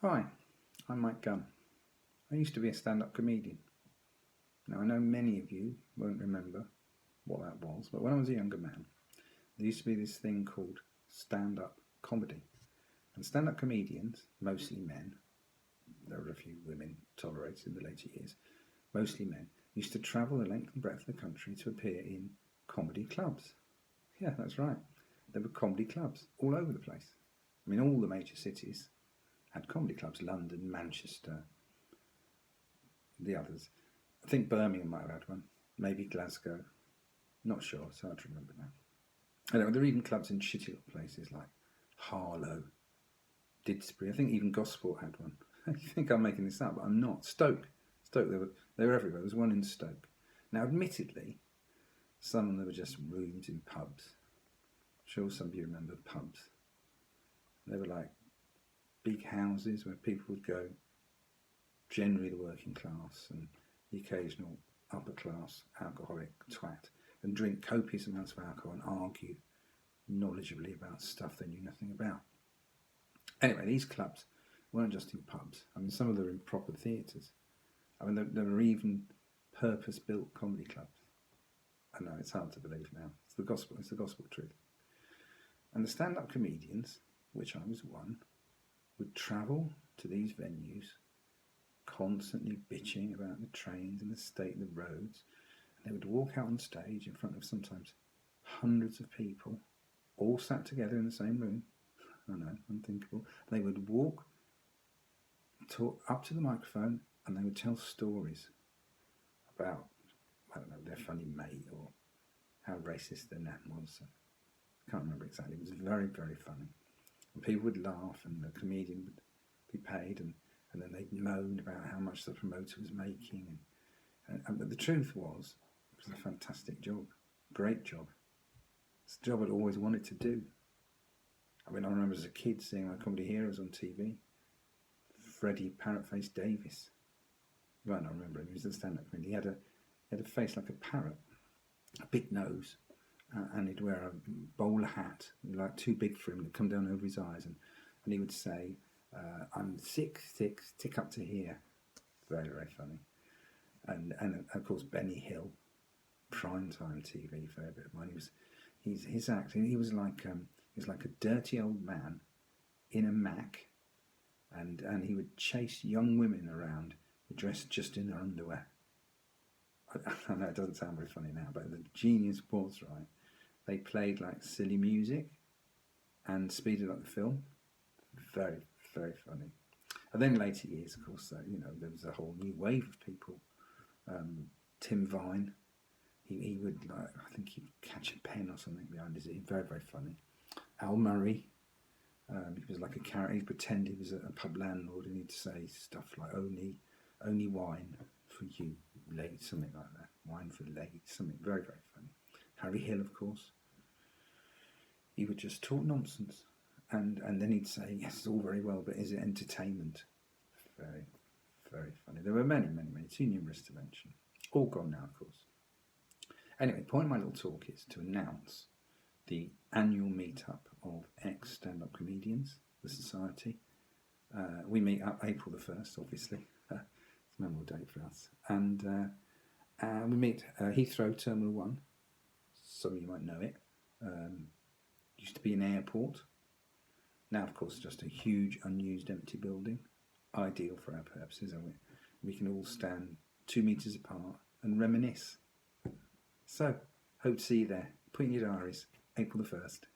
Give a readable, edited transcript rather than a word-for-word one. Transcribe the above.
Hi, I'm Mike Gunn. I used to be a stand-up comedian. Now, I know many of you won't remember what that was, but when I was a younger man, there used to be this thing called stand-up comedy. And stand-up comedians, mostly men, there were a few women tolerated in the later years, mostly men, used to travel the length and breadth of the country to appear in comedy clubs. Yeah, that's right. There were comedy clubs all over the place. I mean, all the major cities had comedy clubs: London, Manchester, the others. I think Birmingham might have had one, maybe Glasgow. Not sure, it's hard to remember now. Anyway, there are even clubs in shitty little places like Harlow, Didsbury. I think even Gosport had one. I think I'm making this up, but I'm not. Stoke, they were everywhere. There was one in Stoke. Now, admittedly, some of them were just rooms in pubs. I'm sure some of you remember pubs. They were like big houses where people would go, generally the working class and the occasional upper class alcoholic twat, and drink copious amounts of alcohol and argue knowledgeably about stuff they knew nothing about. Anyway, these clubs weren't just in pubs. I mean, some of them were in proper theatres. I mean, there were even purpose-built comedy clubs. I know, it's hard to believe now. It's the gospel truth. And the stand-up comedians, which I was one, would travel to these venues, constantly bitching about the trains and the state of the roads. And they would walk out on stage in front of sometimes hundreds of people, all sat together in the same room. I know, unthinkable. They would talk up to the microphone, and they would tell stories about, I don't know, their funny mate or how racist their nan was. I can't remember exactly. It was very, very funny. And people would laugh, and the comedian would be paid, and then they'd moan about how much the promoter was making. But the truth was, it was a fantastic job, great job. It's a job I'd always wanted to do. I mean, I remember as a kid seeing my comedy heroes on TV. Freddie Parrot-Faced Davis. You might not remember him. He was a stand-up comedian. He had a face like a parrot, a big nose, and he'd wear a bowler hat, like too big for him, that come down over his eyes, and he would say, "I'm 6'6", tick up to here." Very, very funny. And of course Benny Hill, primetime TV favourite of mine. His acting. He was like a dirty old man in a Mac, and he would chase young women around dressed just in their underwear. I know it doesn't sound very funny now, but the genius was, right, they played like silly music and speeded up the film. Very, very funny. And then in later years, of course, there was a whole new wave of people. Tim Vine, he would, I think he'd catch a pen or something behind his ear. Very, very funny. Al Murray, he was like a character. He'd pretend he was a pub landlord, and he'd say stuff like, only wine for you, late, something like that. Wine for late, something very, very funny. Harry Hill, of course. He would just talk nonsense. And then he'd say, yes, it's all very well, but is it entertainment? Very, very funny. There were many, many, many, too numerous to mention. All gone now, of course. Anyway, the point of my little talk is to announce the annual meetup of ex-stand-up comedians, the Society. We meet up April the 1st, obviously. It's a memorable date for us. And we meet Heathrow Terminal 1. Some of you might know it. Used to be an airport. Now, of course, just a huge, unused, empty building. Ideal for our purposes, aren't we? We can all stand 2 metres apart and reminisce. So, hope to see you there. Put in your diaries, April the 1st.